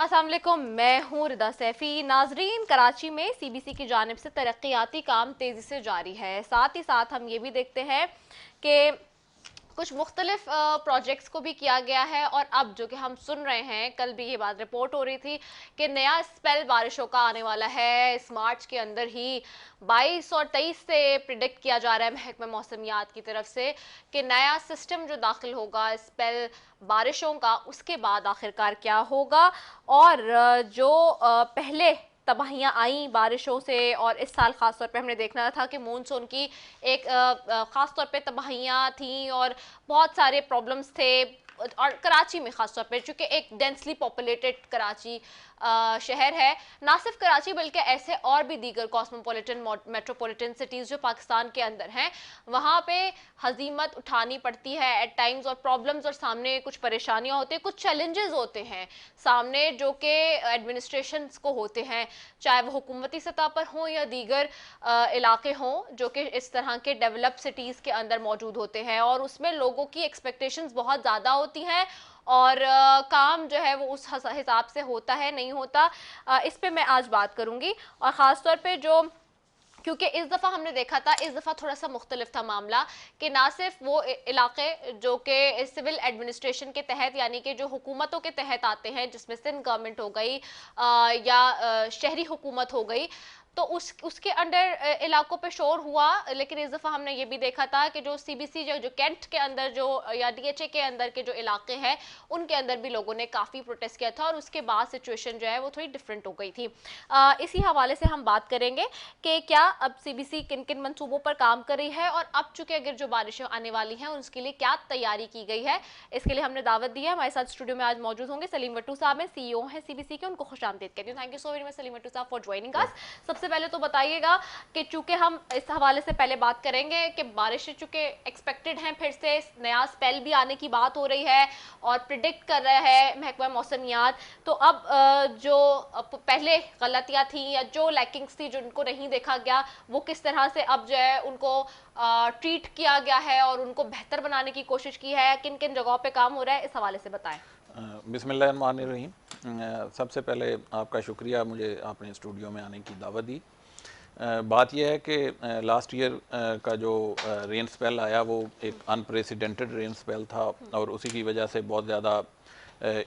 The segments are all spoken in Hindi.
अस्सलाम वालेकुम, मैं हूँ रिदा सैफी। नाजरीन, कराची में सीबीसी की जानिब से तरक्याती काम तेज़ी से जारी है। साथ ही साथ हम ये भी देखते हैं कि कुछ मुख्तलिफ प्रोजेक्ट्स को भी किया गया है। और अब जो कि हम सुन रहे हैं, कल भी ये बात रिपोर्ट हो रही थी कि नया स्पेल बारिशों का आने वाला है। इस मार्च के अंदर ही 22 और 23 से प्रिडिक्ट किया जा रहा है महकमा मौसमियात की तरफ से कि नया सिस्टम जो दाखिल होगा स्पेल बारिशों का, उसके बाद आखिरकार क्या होगा। और जो पहले तबाहियां आई बारिशों से, और इस साल खासतौर पे हमने देखना था कि मानसून की एक ख़ास तौर पे तबाहियां थी और बहुत सारे प्रॉब्लम्स थे। और कराची में ख़ास तौर पे, चूँकि एक डेंसली पॉपुलेटेड कराची शहर है, ना सिर्फ कराची बल्कि ऐसे और भी दीगर कॉस्मोपॉलिटन मेट्रोपॉलिटन सिटीज़ जो पाकिस्तान के अंदर हैं, वहाँ पे हजीमत उठानी पड़ती है एट टाइम्स, और प्रॉब्लम्स और सामने कुछ परेशानियाँ होती हैं, कुछ चैलेंजेस होते हैं सामने जो कि एडमिनिस्ट्रेशन को होते हैं, चाहे वो हुकूमती सतह पर हों या दीगर इलाके हों जो कि इस तरह के डेवलप सिटीज़ के अंदर मौजूद होते हैं। और उसमें लोगों की एक्सपेक्टेशंस बहुत ज़्यादा होती हैं और काम जो है वो उस हिसाब से होता है नहीं होता। इस पे मैं आज बात करूंगी। और ख़ास तौर पे जो, क्योंकि इस दफ़ा हमने देखा था, इस दफ़ा थोड़ा सा मुख्तलिफ था मामला कि ना सिर्फ वो इलाके जो कि सिविल एडमिनिस्ट्रेशन के तहत, यानी कि जो हुकूमतों के तहत आते हैं, जिसमें सिंध गवर्नमेंट हो गई या शहरी हुकूमत हो गई, तो उसके अंडर इलाकों पे शोर हुआ। लेकिन इस दफ़ा हमने ये भी देखा था कि जो सीबीसी जो कैंट के अंदर जो या डीएचए के अंदर के जो इलाके हैं, उनके अंदर भी लोगों ने काफ़ी प्रोटेस्ट किया था और उसके बाद सिचुएशन जो है वो थोड़ी डिफरेंट हो गई थी। इसी हवाले से हम बात करेंगे कि क्या अब सीबीसी किन किन मंसूबों पर काम कर रही है, और अब चूंकि अगर जो बारिशें आने वाली हैं उसके लिए क्या तैयारी की गई है। इसके लिए हमने दावत दी है। हमारे साथ स्टूडियो में आज मौजूद होंगे सलीम वट्टू साहब हैं, सीईओ हैं सीबीसी के। उनको खुशामदीद कहती हूँ। Thank you so very much Salim Wattoo साहब फॉर ज्वाइनिंग अस। सबसे पहले तो बताइएगा कि चूंकि हम इस हवाले से पहले बात करेंगे कि बारिशें चूंकि एक्सपेक्टेड हैं, फिर से नया स्पेल भी आने की बात हो रही है और प्रिडिक्ट कर रहा है महकमा मौसमियात, तो अब जो पहले गलतियां थी या जो लैकिंग्स थी, जो उनको नहीं देखा गया, वो किस तरह से अब जो है उनको ट्रीट किया गया है और उनको बेहतर बनाने की कोशिश की है, किन किन जगहों पे काम हो रहा है, इस हवाले से बताएं। बिस्मिल्लाहिर्रहमानिर्रहीम। सबसे पहले आपका शुक्रिया, मुझे आपने स्टूडियो में आने की दावत दी। बात यह है कि लास्ट ईयर का जो रेन स्पेल आया वो एक अनप्रेसिडेंटेड रेन स्पेल था और उसी की वजह से बहुत ज़्यादा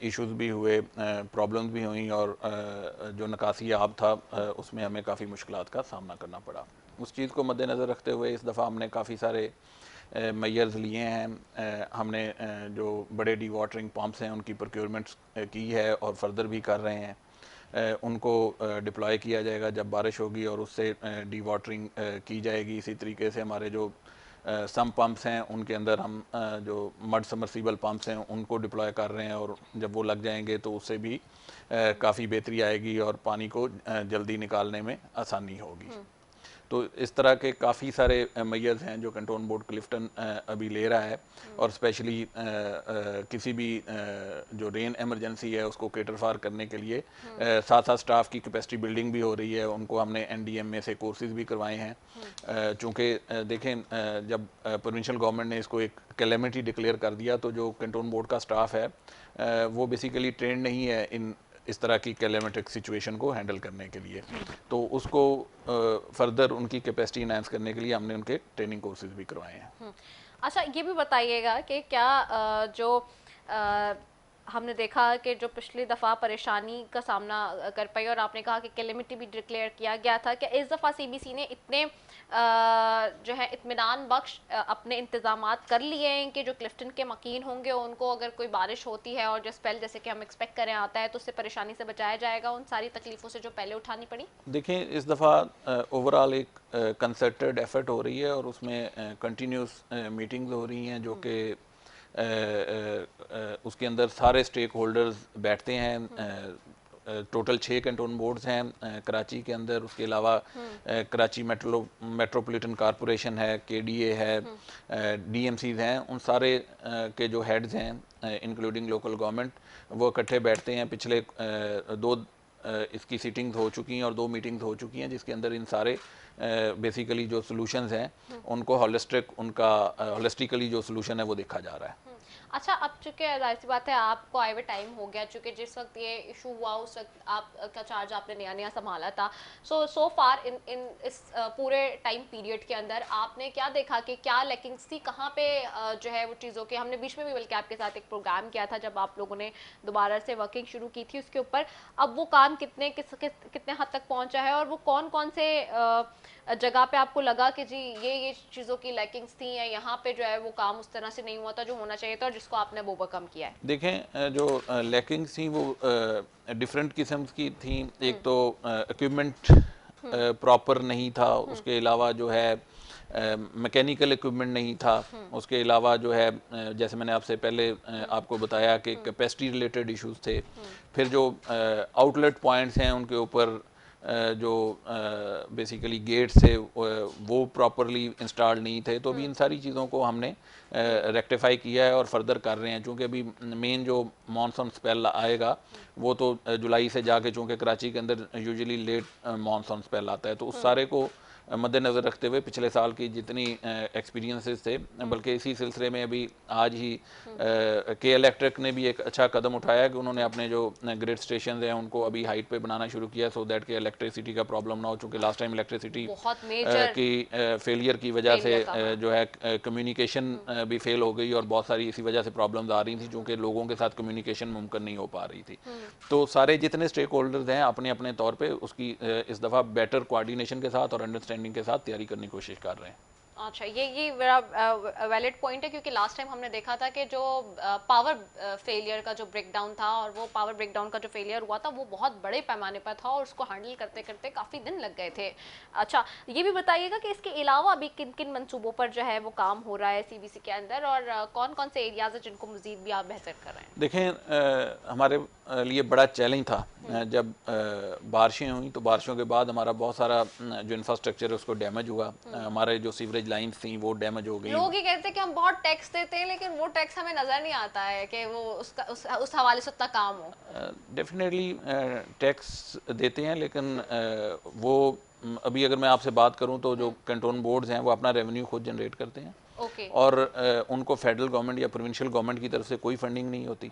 इश्यूज़ भी हुए, प्रॉब्लम्स भी हुई और जो निकासी आब था उसमें हमें काफ़ी मुश्किलात का सामना करना पड़ा। उस चीज़ को मद्देनज़र रखते हुए इस दफ़ा हमने काफ़ी सारे मेजर्स लिए हैं। हमने जो बड़े डी वाटरिंग पम्प्स हैं उनकी प्रोक्योरमेंट्स की है और फर्दर भी कर रहे हैं। उनको डिप्लॉय किया जाएगा जब बारिश होगी और उससे डी वाटरिंग की जाएगी। इसी तरीके से हमारे जो सम पंप्स हैं उनके अंदर हम जो मड समर्सिबल पंप्स हैं उनको डिप्लॉय कर रहे हैं और जब वो लग जाएंगे तो उससे भी काफ़ी बेहतरी आएगी और पानी को जल्दी निकालने में आसानी होगी। तो इस तरह के काफ़ी सारे मेजर्स हैं जो कंट्रोल बोर्ड क्लिफ्टन अभी ले रहा है और स्पेशली किसी भी जो रेन एमरजेंसी है उसको केटर फार करने के लिए साथ साथ स्टाफ की कैपेसिटी बिल्डिंग भी हो रही है। उनको हमने एनडीएम में से कोर्सेज भी करवाए हैं। चूँकि देखें जब प्रोविंशियल गवर्नमेंट ने इसको एक कैलेमिटी डिक्लेयर कर दिया तो जो कंट्रोल बोर्ड का स्टाफ है वो बेसिकली ट्रेंड नहीं है इन इस तरह की कैलेमेटिक सिचुएशन को हैंडल करने के लिए। तो उसको फर्दर उनकी कैपेसिटी इनहांस करने के लिए हमने उनके ट्रेनिंग कोर्सेज भी करवाए हैं। अच्छा, ये भी बताइएगा कि क्या जो हमने देखा कि जो पिछली दफ़ा परेशानी का सामना कर पाई, और आपने कहा कि कैलेमिटी भी डिक्लेयर किया गया था, कि इस दफ़ा सीबीसी ने इतने जो है इत्मीनान बख्श अपने इंतजामात कर लिए हैं कि जो क्लिफ्टन के मकीन होंगे उनको अगर कोई बारिश होती है और जो स्पेल जैसे कि हम एक्सपेक्ट करें आता है तो उससे परेशानी से बचाया जाएगा उन सारी तकलीफ़ों से जो पहले उठानी पड़ी। देखिए इस दफ़ा ओवरऑल एक कंसर्टेड एफर्ट हो रही है और उसमें कंटिन्यूस मीटिंग्स हो रही हैं जो कि उसके अंदर सारे स्टेक होल्डर्स बैठते हैं। टोटल 6 कंट्रोल बोर्ड्स हैं कराची के अंदर। उसके अलावा कराची मेट्रोपॉलिटन कॉरपोरेशन है, केडीए है, डीएमसीज हैं। उन सारे के जो हेड्स हैं इंक्लूडिंग लोकल गवर्नमेंट वो इकट्ठे बैठते हैं। पिछले दो इसकी सीटिंग्स हो चुकी हैं और 2 मीटिंग्स हो चुकी हैं जिसके अंदर इन सारे बेसिकली जो सॉल्यूशंस हैं उनको हॉलिस्टिकली जो सॉल्यूशन है वो देखा जा रहा है। अच्छा, अब चूंकि जाहिर सी बात है आपको आए हुए टाइम हो गया, चूंकि जिस वक्त ये इशू हुआ उस वक्त आपका चार्ज आपने नया नया संभाला था। सो फार इन इन इस पूरे टाइम पीरियड के अंदर आपने क्या देखा कि क्या लैकिंग्स थी, कहाँ पे जो है वो चीज़ों के, हमने बीच में भी बल्कि आपके साथ एक प्रोग्राम किया था जब आप लोगों ने दोबारा से वर्किंग शुरू की थी उसके ऊपर। अब वो काम कितने हद तक पहुंचा है, और वो कौन कौन से जगह पे आपको लगा कि जी ये चीज़ों की लैकिंग्स थी, या यहाँ पे जो है वो काम उस तरह से नहीं हुआ था जो होना चाहिए था, और जिसको आपने अब ओवरकम किया है? देखें, जो लैकिंग्स थी वो डिफरेंट किस्म की थी। एक तो इक्विपमेंट प्रॉपर नहीं था, उसके अलावा जो है मैकेनिकल इक्विपमेंट नहीं था, उसके अलावा जो है जैसे मैंने आपसे पहले आपको बताया कि कैपेसिटी रिलेटेड इश्यूज थे। फिर जो आउटलेट पॉइंट्स हैं उनके ऊपर जो बेसिकली गेट्स थे वो प्रॉपरली इंस्टॉल नहीं थे। तो अभी इन सारी चीज़ों को हमने रेक्टिफाई किया है और फर्दर कर रहे हैं, चूँकि अभी मेन जो मानसून स्पेल आएगा वो तो जुलाई से जाके, चूँकि कराची के अंदर यूजुअली लेट मानसून स्पेल आता है, तो उस सारे को मद्देनज़र रखते हुए पिछले साल की जितनी एक्सपीरियंसेस थे, बल्कि इसी सिलसिले में अभी आज ही के इलेक्ट्रिक ने भी एक अच्छा कदम उठाया कि उन्होंने अपने जो ग्रिड स्टेशन हैं उनको अभी हाइट पे बनाना शुरू किया, सो दैट कि इलेक्ट्रिसिटी का प्रॉब्लम ना हो। चूँकि लास्ट टाइम इलेक्ट्रिसिटी बहुत मेजर की फेलियर की वजह से फेलियर का, हाँ। जो है कम्युनिकेशन भी फेल हो गई और बहुत सारी इसी वजह से प्रॉब्लम्स आ रही थी, चूँकि लोगों के साथ कम्युनिकेशन मुमकिन नहीं हो पा रही थी। तो सारे जितने स्टेक होल्डर्स हैं अपने अपने तौर पे उसकी इस दफ़ा बेटर कोऑर्डिनेशन के साथ और अंडरस्टैंडिंग के साथ तैयारी करने की कोशिश कर रहे हैं। अच्छा, ये बड़ा वैलिड पॉइंट है, क्योंकि लास्ट टाइम हमने देखा था कि जो पावर फेलियर का जो ब्रेकडाउन था, और वो पावर ब्रेकडाउन का जो फेलियर हुआ था वो बहुत बड़े पैमाने पर था, और उसको हैंडल करते करते काफ़ी दिन लग गए थे। अच्छा, ये भी बताइएगा कि इसके अलावा अभी किन किन मंसूबों पर जो है वो काम हो रहा है सीबीसी के अंदर, और कौन कौन से एरियाज हैं जिनको मजीद भी आप बेहतर कर रहे हैं? देखें, हमारे लिए बड़ा चैलेंज था जब बारिशें हुई, तो बारिशों के बाद हमारा बहुत सारा जो इंफ्रास्ट्रक्चर है उसको डैमेज हुआ। हमारे जो सीवरेज लाइन्स थी वो डैमेज हो गई। लोग ये कहते हैं कि हम बहुत टैक्स देते हैं, लेकिन वो टैक्स हमें नजर नहीं आता है कि वो उस हवाले से उतना काम हो। डेफिनेटली टैक्स देते हैं, लेकिन वो अभी अगर मैं आपसे बात करूं तो जो कंट्रोल बोर्ड्स हैं वो अपना रेवेन्यू खुद जनरेट करते हैं, ओके। और उनको फेडरल गवर्नमेंट या प्रोविंशियल गवर्नमेंट की तरफ से कोई फंडिंग नहीं होती।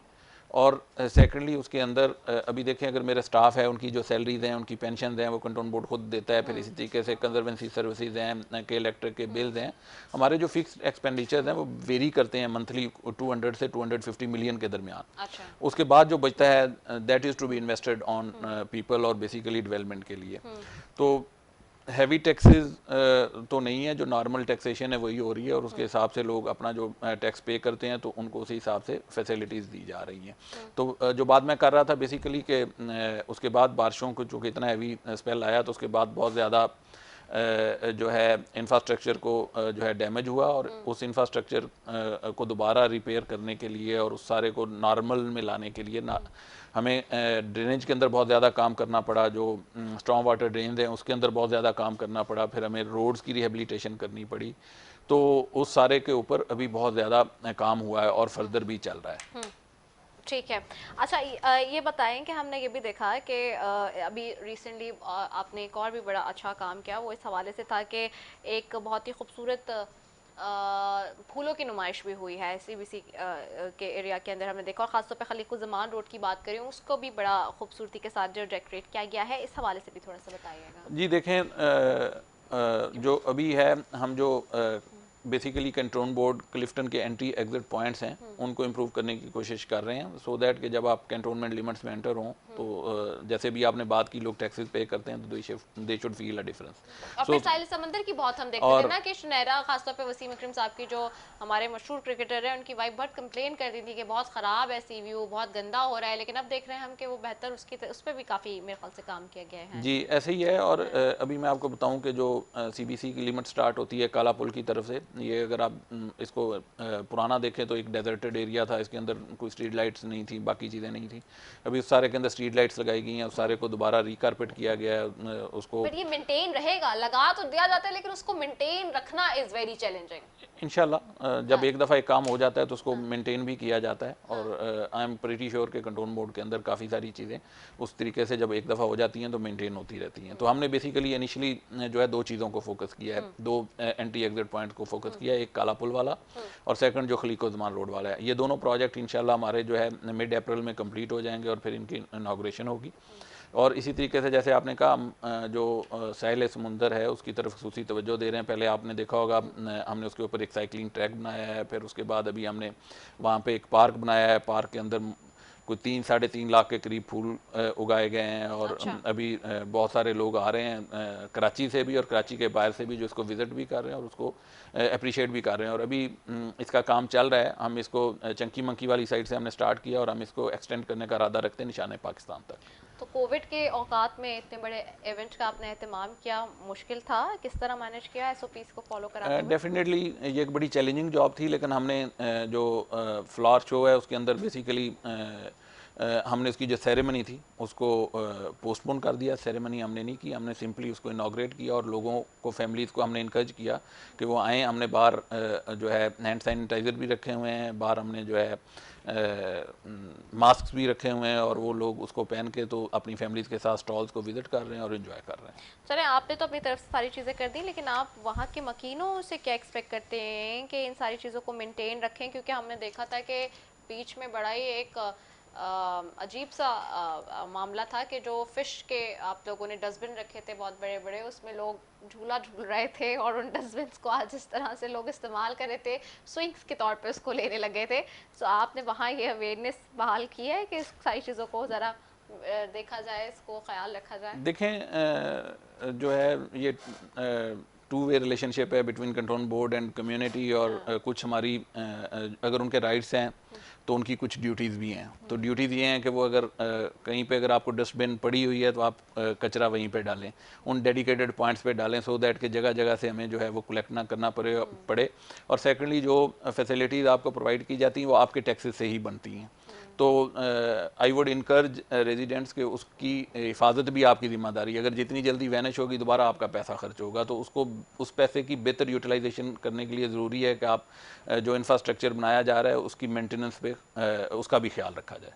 और सेकेंडली उसके अंदर अभी देखें, अगर मेरे स्टाफ है उनकी जो सैलरीज हैं उनकी पेंशन हैं वो कंट्रोल बोर्ड खुद देता है। फिर इसी तरीके से कंजर्वेंसी सर्विसेज हैं, के इलेक्ट्रिक के बिल्स हैं, हमारे जो फिक्स एक्सपेंडिचर्स हैं वो वेरी करते हैं मंथली 200 से 250 मिलियन के दरमियान। अच्छा। उसके बाद जो बचता है that is to be invested on people और बेसिकली डेवलपमेंट के लिए। तो हैवी टैक्सेस तो नहीं है, जो नॉर्मल टैक्सेशन है वही हो रही है, और उसके हिसाब से लोग अपना जो टैक्स पे करते हैं तो उनको उसी हिसाब से फैसिलिटीज़ दी जा रही हैं। तो जो बात मैं कर रहा था बेसिकली कि उसके बाद बारिशों को चूँकि इतना हैवी स्पेल आया तो उसके बाद बहुत ज़्यादा जो है इंफ्रास्ट्रक्चर को जो है डैमेज हुआ, और उस इंफ्रास्ट्रक्चर को दोबारा रिपेयर करने के लिए और उस सारे को नॉर्मल में लाने के लिए हमें ड्रेनेज के अंदर बहुत ज़्यादा काम करना पड़ा। जो स्ट्रॉन्ग वाटर ड्रेन्स हैं उसके अंदर बहुत ज़्यादा काम करना पड़ा। फिर हमें रोड्स की रिहेबिलिटेशन करनी पड़ी। तो उस सारे के ऊपर अभी बहुत ज़्यादा काम हुआ है और फर्दर भी चल रहा है। ठीक है। अच्छा, ये बताएं कि हमने ये भी देखा है कि अभी रिसेंटली आपने एक और भी बड़ा अच्छा काम किया, वो इस हवाले से था कि एक बहुत ही खूबसूरत फूलों की नुमाइश भी हुई है सीबीसी के एरिया के अंदर, हमने देखा। और ख़ासतौर पे खलीकुज़्ज़मान रोड की बात करें, उसको भी बड़ा खूबसूरती के साथ जो डेकोरेट किया गया है, इस हवाले से भी थोड़ा सा बताइएगा। जी देखें, जो अभी है हम जो बेसिकली कंट्रोल बोर्ड क्लिफ्टन के एंट्री एग्जिट पॉइंट्स हैं उनको इम्प्रूव करने की कोशिश कर रहे हैं, सो दैट कि जब आप कंट्रोलमेंट लिमिट्स में एंटर हों तो जैसे भी आपने बात की लोग टैक्सेस पे करते हैं तो they should feel a difference. और फिर साहिल समंदर की बहुत हम देखते थे ना कि शुनैरा, खासतौर पे वसीम अकरम साहब की, जो हमारे मशहूर क्रिकेटर हैं, उनकी वाइफ बहुत कंप्लेन करती थी कि बहुत ख़राब है सी व्यू, बहुत गंदा हो रहा है, लेकिन अब देख रहे हैं हम कि वो बेहतर उस पर भी काफ़ी मेरे ख्याल से काम किया गया है। जी ऐसे ही है। और अभी मैं आपको बताऊं कि जो सीबीसी की लिमिट स्टार्ट होती है काला पुल की तरफ से, ये अगर आप इसको पुराना देखें तो एक डेजर्टेड एरिया था, इसके अंदर कोई स्ट्रीट लाइट्स नहीं थी, बाकी चीज़ें नहीं थी। अभी उस सारे के अंदर स्ट्रीट लाइट्स लगाई गई हैं, उस सारे को दोबारा रिकारपेट किया गया है। उसको बट ये मेंटेन रहेगा, लगा तो दिया जाता है लेकिन उसको मेंटेन रखना इज़ वेरी चैलेंजिंग। इंशाल्लाह जब एक दफ़ा एक काम हो जाता है तो उसको मेंटेन भी किया जाता है, और आई एम प्रीटी श्योर के कंट्रोल बोर्ड के अंदर काफ़ी सारी चीज़ें उस तरीके से जब एक दफ़ा हो जाती हैं तो मेंटेन होती रहती हैं। तो हमने बेसिकली इनिशियली जो है दो चीज़ों को फोकस किया है, दो एंटी एग्जिट पॉइंट को फोकस फोकस किया है, एक काला पुल वाला और सेकंड जो खलीको-ज़मान रोड वाला है। ये दोनों प्रोजेक्ट इंशाल्लाह हमारे जो है मिड अप्रैल में कंप्लीट हो जाएंगे और फिर इनकी इनाग्रेशन होगी। और इसी तरीके से जैसे आपने कहा जो साहिल समुंदर है उसकी तरफ खसूसी तवज्जो दे रहे हैं। पहले आपने देखा होगा हमने उसके ऊपर एक साइकिलिंग ट्रैक बनाया है, फिर उसके बाद अभी हमने वहाँ पे एक पार्क बनाया है। पार्क के अंदर कोई 3-3.5 लाख के करीब फूल उगाए गए हैं और अच्छा। अभी बहुत सारे लोग आ रहे हैं कराची से भी और कराची के बाहर से भी, जो इसको विज़िट भी कर रहे हैं और उसको अप्रिशिएट भी कर रहे हैं। और अभी इसका काम चल रहा है। हम इसको चंकी मंकी वाली साइड से हमने स्टार्ट किया और हम इसको एक्सटेंड करने का इरादा रखते हैं निशाने पाकिस्तान तक। तो कोविड के औकात में इतने बड़े इवेंट का आपने एहतमाम किया, मुश्किल था? किस तरह मैनेज किया एसओपीज को फॉलो कराते हुए? डेफिनेटली ये एक बड़ी चैलेंजिंग जॉब थी, लेकिन हमने जो फ्लावर शो है उसके अंदर बेसिकली हमने उसकी जो सेरेमनी थी उसको पोस्टपोन कर दिया। सेरेमनी हमने नहीं की, हमने सिंपली उसको इनाग्रेट किया और लोगों को, फैमिलीज़ को हमने इनकरेज किया कि वो आएँ। हमने बाहर जो है हैंड सैनिटाइज़र भी रखे हुए हैं, बाहर हमने जो है मास्क भी रखे हुए हैं और वो लोग उसको पहन के तो अपनी फैमिलीज़ के साथ स्टॉल्स को विज़िट कर रहे हैं और इन्जॉय कर रहे हैं। चले, आपने तो अपनी तरफ से सारी चीज़ें कर दी, लेकिन आप वहाँ के मकीनों से क्या एक्सपेक्ट करते हैं कि इन सारी चीज़ों को मेंटेन रखें? क्योंकि हमने देखा था कि बीच में बड़ा ही एक अजीब सा मामला था कि जो फिश के आप लोगों ने डस्टबिन रखे थे बहुत बड़े बड़े, उसमें लोग झूला झूल रहे थे और उन डस्टबिन को आज इस तरह से लोग इस्तेमाल कर रहे थे, स्विंग्स के तौर पे उसको लेने लगे थे। तो आपने वहाँ ये अवेयरनेस बहाल की है कि इस सारी चीज़ों को ज़रा देखा जाए, इसको ख्याल रखा जाए? देखें जो है ये टू वे रिलेशनशिप है between control board and community और कुछ हमारी अगर उनके राइट्स हैं तो उनकी कुछ ड्यूटीज़ भी हैं। तो ड्यूटीज़ ये हैं कि वो अगर कहीं पे अगर आपको डस्टबिन पड़ी हुई है तो आप कचरा वहीं पे डालें, उन डेडिकेटेड पॉइंट्स पे डालें, सो दैट कि जगह जगह से हमें जो है वो कलेक्ट ना करना पड़े। और सेकेंडली जो फैसिलिटीज़ आपको प्रोवाइड की जाती हैं वो आपके टैक्सेस से ही बनती हैं। तो आई वुड इनकरेज रेजिडेंट्स के उसकी हिफाजत भी आपकी ज़िम्मेदारी है। अगर जितनी जल्दी वैनिश होगी दोबारा आपका पैसा खर्च होगा, तो उसको उस पैसे की बेहतर यूटिलाइजेशन करने के लिए ज़रूरी है कि आप जो इंफ्रास्ट्रक्चर बनाया जा रहा है उसकी मेंटेनेंस पे उसका भी ख्याल रखा जाए।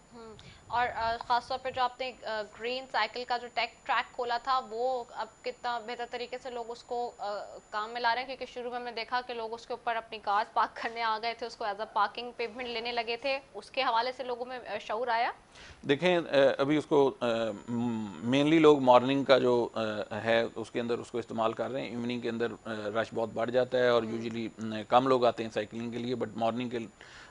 और ख़ास तौर पे जो आपने ग्रीन साइकिल का जो ट्रैक खोला था, वो अब कितना बेहतर तरीके से लोग उसको काम में ला रहे हैं? क्योंकि शुरू में हमने देखा कि लोग उसके ऊपर अपनी कार पार्क करने आ गए थे, उसको एज अ पार्किंग पेमेंट लेने लगे थे। उसके हवाले से लोगों में शऊर आया? देखें अभी उसको मेनली लोग मॉर्निंग का जो है उसके अंदर उसको इस्तेमाल कर रहे हैं। इवनिंग के अंदर रश बहुत बढ़ जाता है और यूजुअली कम लोग आते हैं साइकिलिंग के लिए, बट मॉर्निंग के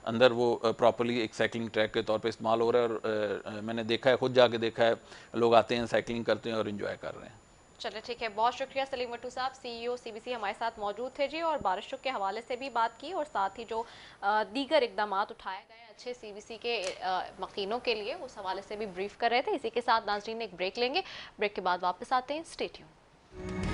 अंदर वो प्रॉपरली एक साइकिलिंग ट्रैक के तौर पे इस्तेमाल हो रहा है। और मैंने देखा है, खुद जाके देखा है, लोग आते हैं, साइकिलिंग करते हैं और इन्जॉय कर रहे हैं। चलिए ठीक है, बहुत शुक्रिया सलीम भट्टू साहब, सीईओ सीबीसी हमारे साथ मौजूद थे जी, और बारिशों के हवाले से भी बात की और साथ ही जो दीगर इकदाम उठाए गए अच्छे सीबीसी के मकीनों के लिए, उस हवाले से भी ब्रीफ कर रहे थे। इसी के साथ नाजरीन एक ब्रेक लेंगे, ब्रेक के बाद वापस आते हैं। Stay tuned.